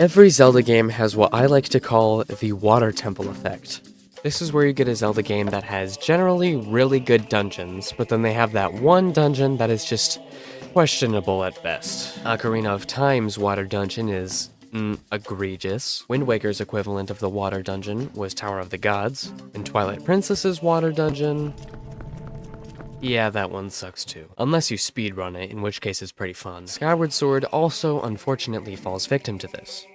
Every Zelda game has what I like to call the water temple effect. This is where you get a Zelda game that has generally really good dungeons, but then they have that one dungeon that is just questionable at best. Ocarina of Time's water dungeon is egregious. Wind Waker's equivalent of the water dungeon was Tower of the Gods, and Twilight Princess's water dungeon... yeah, that one sucks too. Unless you speedrun it, in which case it's pretty fun. Skyward Sword also unfortunately falls victim to this.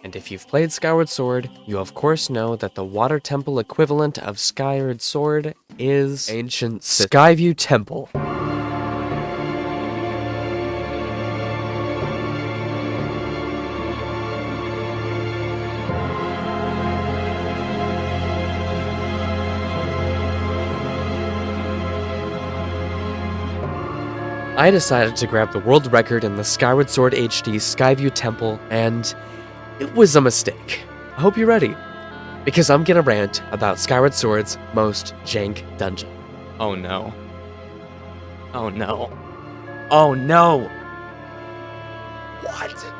And if you've played Skyward Sword, you of course know that the water temple equivalent of Skyward Sword is Ancient Skyview Temple. I decided to grab the world record in the Skyward Sword HD Skyview Temple, and it was a mistake. I hope you're ready, because I'm gonna rant about Skyward Sword's most jank dungeon. Oh no. Oh no. Oh no! What?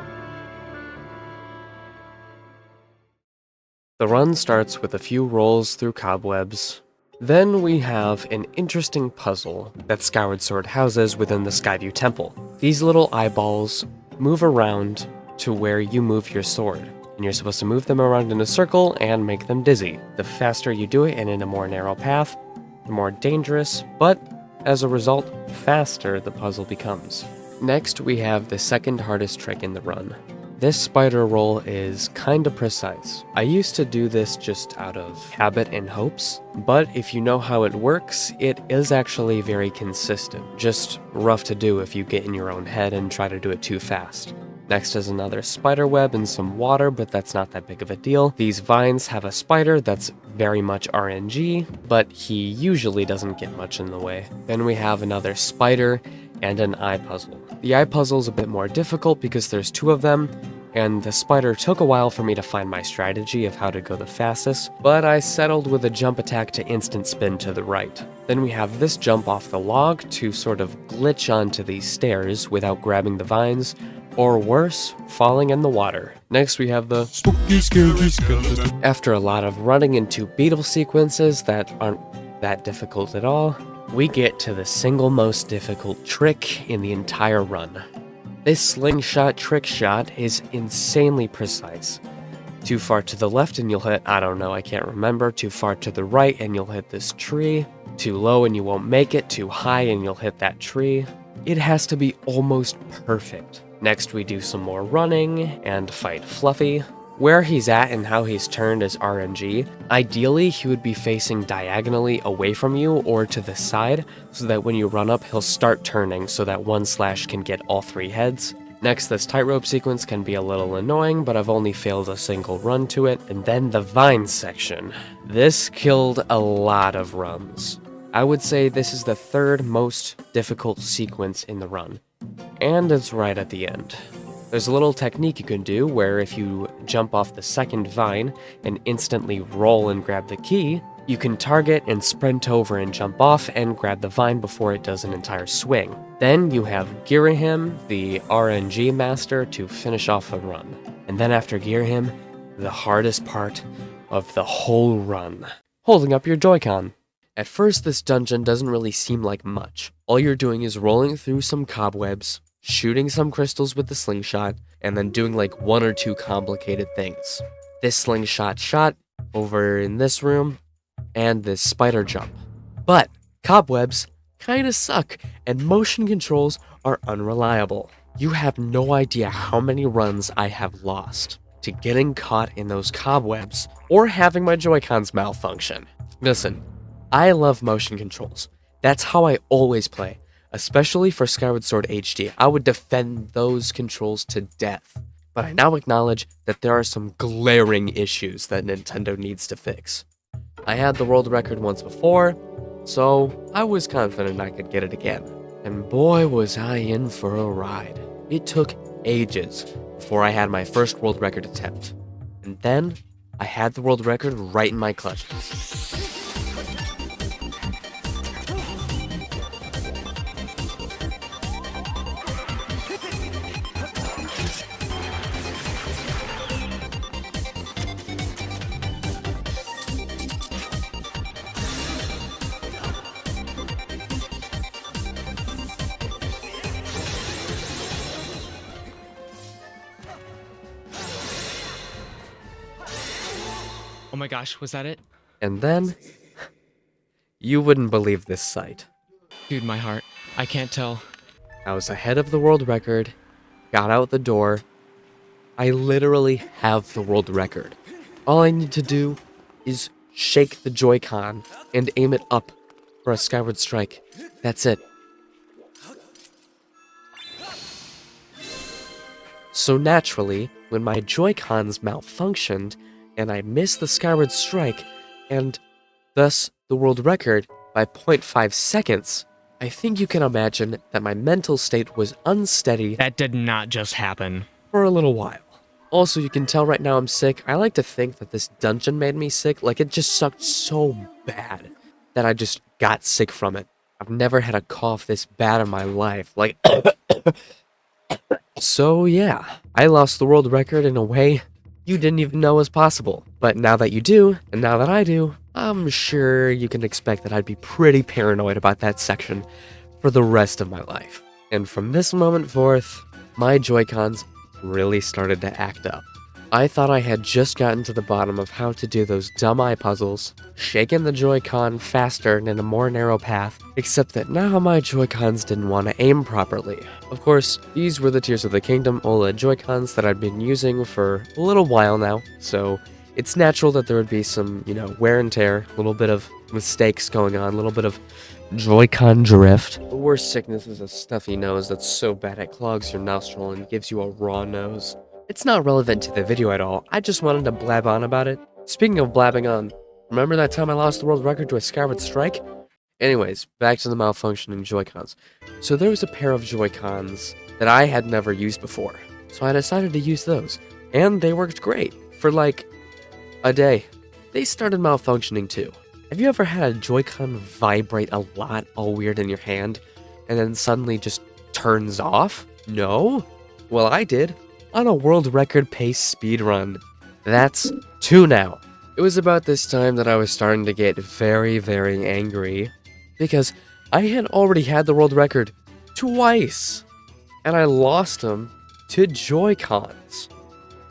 The run starts with a few rolls through cobwebs. Then we have an interesting puzzle that Skyward Sword houses within the Skyview Temple. These little eyeballs move around to where you move your sword, and you're supposed to move them around in a circle and make them dizzy. The faster you do it and in a more narrow path, the more dangerous, but as a result, faster the puzzle becomes. Next, we have the second hardest trick in the run. This spider roll is kinda precise. I used to do this just out of habit and hopes, but if you know how it works, it is actually very consistent. Just rough to do if you get in your own head and try to do it too fast. Next is another spider web and some water, but that's not that big of a deal. These vines have a spider that's very much RNG, but he usually doesn't get much in the way. Then we have another spider and an eye puzzle. The eye puzzle is a bit more difficult because there's two of them, and the spider took a while for me to find my strategy of how to go the fastest, but I settled with a jump attack to instant spin to the right. Then we have this jump off the log to sort of glitch onto these stairs without grabbing the vines, or worse, falling in the water. Next we have the spooky scary skeleton. After a lot of running into beetle sequences that aren't that difficult at all, we get to the single most difficult trick in the entire run. This slingshot trick shot is insanely precise. Too far to the left and you'll hit, I don't know, I can't remember. Too far to the right and you'll hit this tree. Too low and you won't make it. Too high and you'll hit that tree. It has to be almost perfect. Next we do some more running and fight Fluffy. Where he's at and how he's turned is RNG. Ideally, he would be facing diagonally away from you or to the side, so that when you run up, he'll start turning so that one slash can get all three heads. Next, this tightrope sequence can be a little annoying, but I've only failed a single run to it. And then the vine section. This killed a lot of runs. I would say this is the third most difficult sequence in the run. And it's right at the end. There's a little technique you can do where if you jump off the second vine and instantly roll and grab the key, you can target and sprint over and jump off and grab the vine before it does an entire swing. Then you have Girahim, the RNG master, to finish off the run. And then after Girahim, the hardest part of the whole run, holding up your Joycon. At first, this dungeon doesn't really seem like much. All you're doing is rolling through some cobwebs, shooting some crystals with the slingshot, and then doing like one or two complicated things. This slingshot shot over in this room, and this spider jump. But cobwebs kinda suck, and motion controls are unreliable. You have no idea how many runs I have lost to getting caught in those cobwebs, or having my Joy-Cons malfunction. Listen, I love motion controls. That's how I always play. Especially for Skyward Sword HD, I would defend those controls to death. But I now acknowledge that there are some glaring issues that Nintendo needs to fix. I had the world record once before, so I was confident I could get it again. And boy was I in for a ride. It took ages before I had my first world record attempt. And then, I had the world record right in my clutches. my gosh, was that it? And then, you wouldn't believe this sight. Dude, my heart. I can't tell. I was ahead of the world record, got out the door. I literally have the world record. All I need to do is shake the Joy-Con and aim it up for a Skyward Strike. That's it. So naturally, when my Joy-Cons malfunctioned and I missed the Skyward Strike and thus the world record by 0.5 seconds, I think you can imagine that my mental state was unsteady That did not just happen. for a little while. Also, you can tell right now I'm sick. I like to think that this dungeon made me sick. Like, it just sucked so bad that I just got sick from it. I've never had a cough this bad in my life. Like, so yeah, I lost the world record in a way you didn't even know was possible. But now that you do, and now that I do, I'm sure you can expect that I'd be pretty paranoid about that section for the rest of my life. And from this moment forth, my Joy-Cons really started to act up. I thought I had just gotten to the bottom of how to do those dumb eye puzzles, shaking the Joy-Con faster and in a more narrow path, except that now my Joy-Cons didn't want to aim properly. Of course, these were the Tears of the Kingdom OLED Joy-Cons that I'd been using for a little while now, so it's natural that there would be some, wear and tear, a little bit of mistakes going on, a little bit of Joy-Con drift. The worst sickness is a stuffy nose that's so bad it clogs your nostril and gives you a raw nose. It's not relevant to the video at all, I just wanted to blab on about it. Speaking of blabbing on, remember that time I lost the world record to a Skyward Strike? Anyways, back to the malfunctioning Joy-Cons. So there was a pair of Joy-Cons that I had never used before, so I decided to use those. And they worked great, for like a day. They started malfunctioning too. Have you ever had a Joy-Con vibrate a lot, all weird in your hand, and then suddenly just turns off? No? Well, I did. On a world record pace speedrun. That's 2 now. It was about this time that I was starting to get very, very angry, because I had already had the world record twice, and I lost them to Joy-Cons.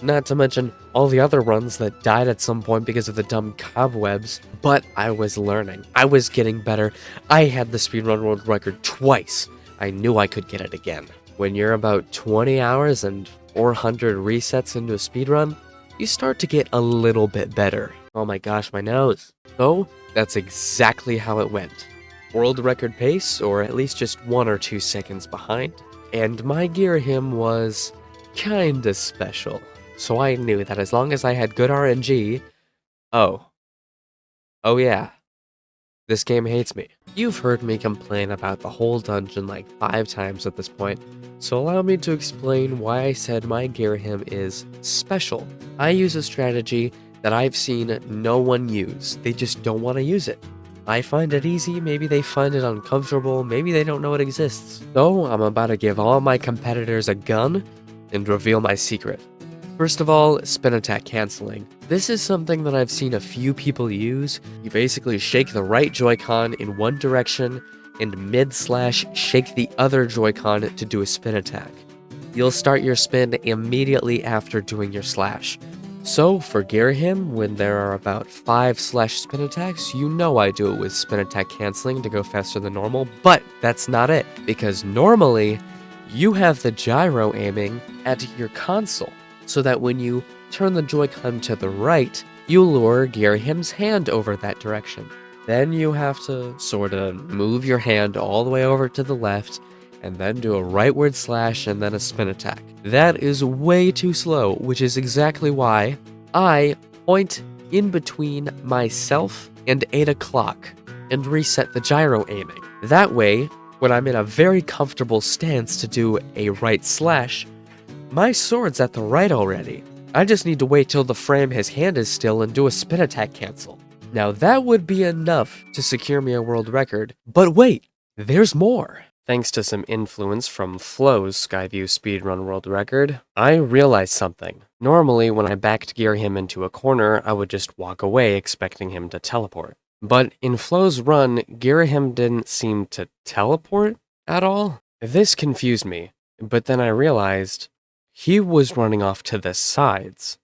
Not to mention all the other runs that died at some point because of the dumb cobwebs, but I was learning. I was getting better. I had the speedrun world record twice. I knew I could get it again. When you're about 20 hours and 400 resets into a speedrun, you start to get a little bit better. Oh my gosh, my nose. So, that's exactly how it went. World record pace, or at least just 1 or 2 seconds behind. And my gear him was kinda special. So I knew that as long as I had good RNG... Oh yeah. This game hates me. You've heard me complain about the whole dungeon like 5 times at this point, so allow me to explain why I said my gear him is special. I use a strategy that I've seen no one use. They just don't want to use it. I find it easy, maybe they find it uncomfortable, maybe they don't know it exists. So I'm about to give all my competitors a gun and reveal my secret. First of all, spin attack canceling. This is something that I've seen a few people use. You basically shake the right Joy-Con in one direction and mid-slash shake the other Joy-Con to do a spin attack. You'll start your spin immediately after doing your slash. So for gear him, when there are about 5 slash spin attacks, you know I do it with spin attack canceling to go faster than normal, but that's not it, because normally you have the gyro aiming at your console, so that when you turn the Joy-Con to the right, you lure gear him's hand over that direction. Then you have to sorta move your hand all the way over to the left, and then do a rightward slash and then a spin attack. That is way too slow, which is exactly why I point in between myself and 8 o'clock and reset the gyro aiming. That way, when I'm in a very comfortable stance to do a right slash, my sword's at the right already. I just need to wait till the frame his hand is still and do a spin attack cancel. Now that would be enough to secure me a world record, but wait, there's more. Thanks to some influence from Flo's Skyview speedrun world record, I realized something. Normally, when I backed gear him into a corner, I would just walk away expecting him to teleport. But in Flo's run, gear him didn't seem to teleport at all. This confused me, but then I realized he was running off to the sides.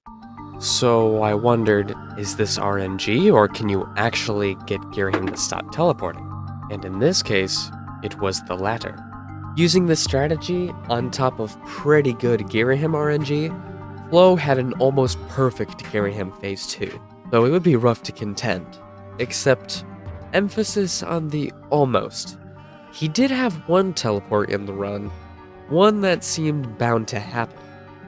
So I wondered, is this RNG or can you actually get Girahim to stop teleporting? And in this case, it was the latter. Using this strategy, on top of pretty good Girahim RNG, Flo had an almost perfect Girahim Phase 2, though it would be rough to contend. Except, emphasis on the almost. He did have one teleport in the run, one that seemed bound to happen.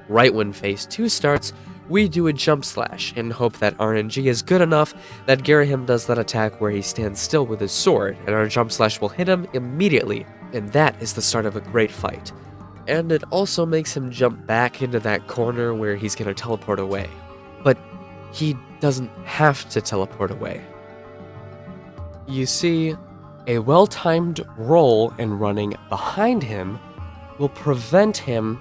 Right when Phase 2 starts, we do a jump slash and hope that RNG is good enough that Girahim does that attack where he stands still with his sword, and our jump slash will hit him immediately, and that is the start of a great fight. And it also makes him jump back into that corner where he's gonna teleport away. But he doesn't have to teleport away. You see, a well-timed roll and running behind him will prevent him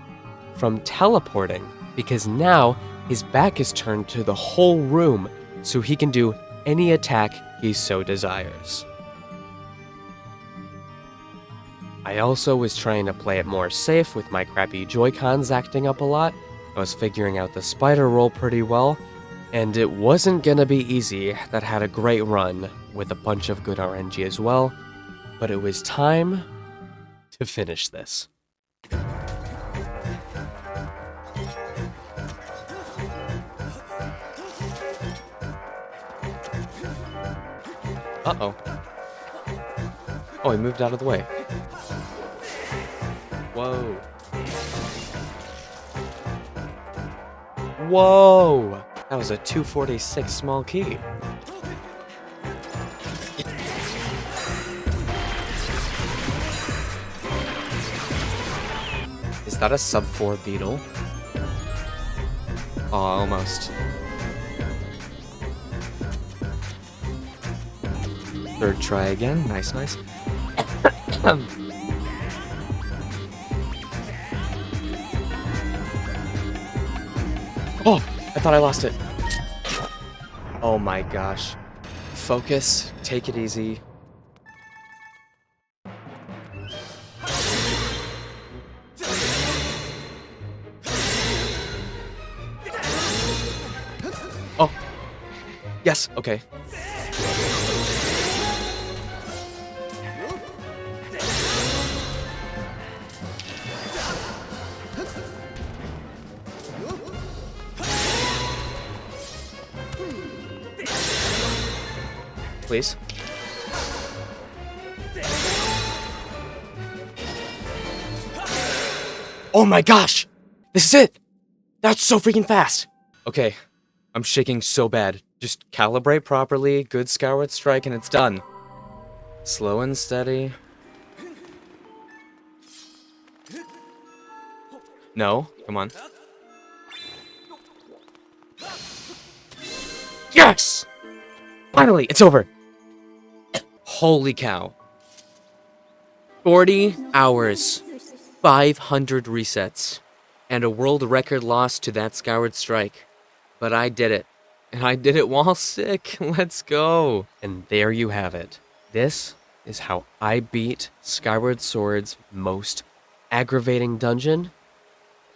from teleporting, because now his back is turned to the whole room, so he can do any attack he so desires. I also was trying to play it more safe with my crappy Joycons acting up a lot. I was figuring out the spider roll pretty well, and it wasn't gonna be easy. That had a great run with a bunch of good RNG as well, but it was time to finish this. Uh-oh. Oh, he moved out of the way. Whoa. Whoa! That was a 246 small key. Is that a sub 4 beetle? Oh, almost. Third try again. Nice, nice. Oh, I thought I lost it. Oh my gosh. Focus, take it easy. Oh, yes, okay. Please. Oh my gosh! This is it! That's so freaking fast! Okay, I'm shaking so bad. Just calibrate properly, good Skyward Strike, and it's done. Slow and steady. No, come on. Yes! Finally, it's over! Holy cow. 40 hours, 500 resets, and a world record loss to that Skyward Strike. But I did it. And I did it while sick. Let's go. And there you have it. This is how I beat Skyward Sword's most aggravating dungeon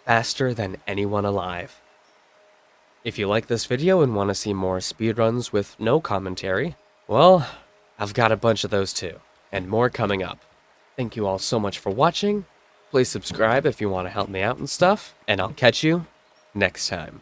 faster than anyone alive. If you like this video and want to see more speedruns with no commentary, well, I've got a bunch of those too, and more coming up. Thank you all so much for watching. Please subscribe if you want to help me out and stuff, and I'll catch you next time.